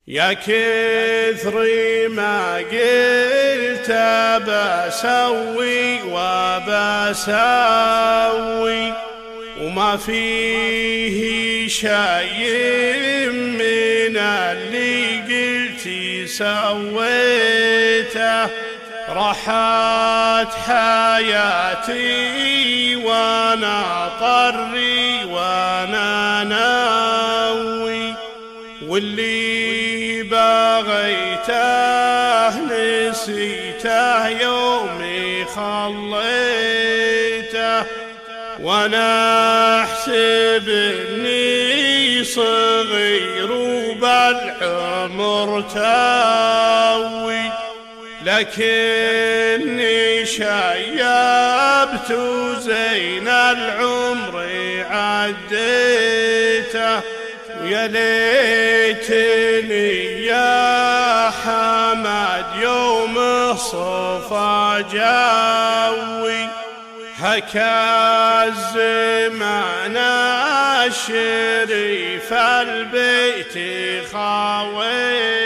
يا كثري ما قلت بسوي وبسوي وما فيه شيء من اللي قلتي سويته. رحت حياتي وانا طري وانا ناوي، واللي بغيته نسيته يومي خليته. وانا احسب اني صغير وبالعمر تاوي، لكني شيبت وزين العمر عديته. ويا ليتني يا حمد يوم الصفا جوي، حكى الزمان الشريف البيت خاويته.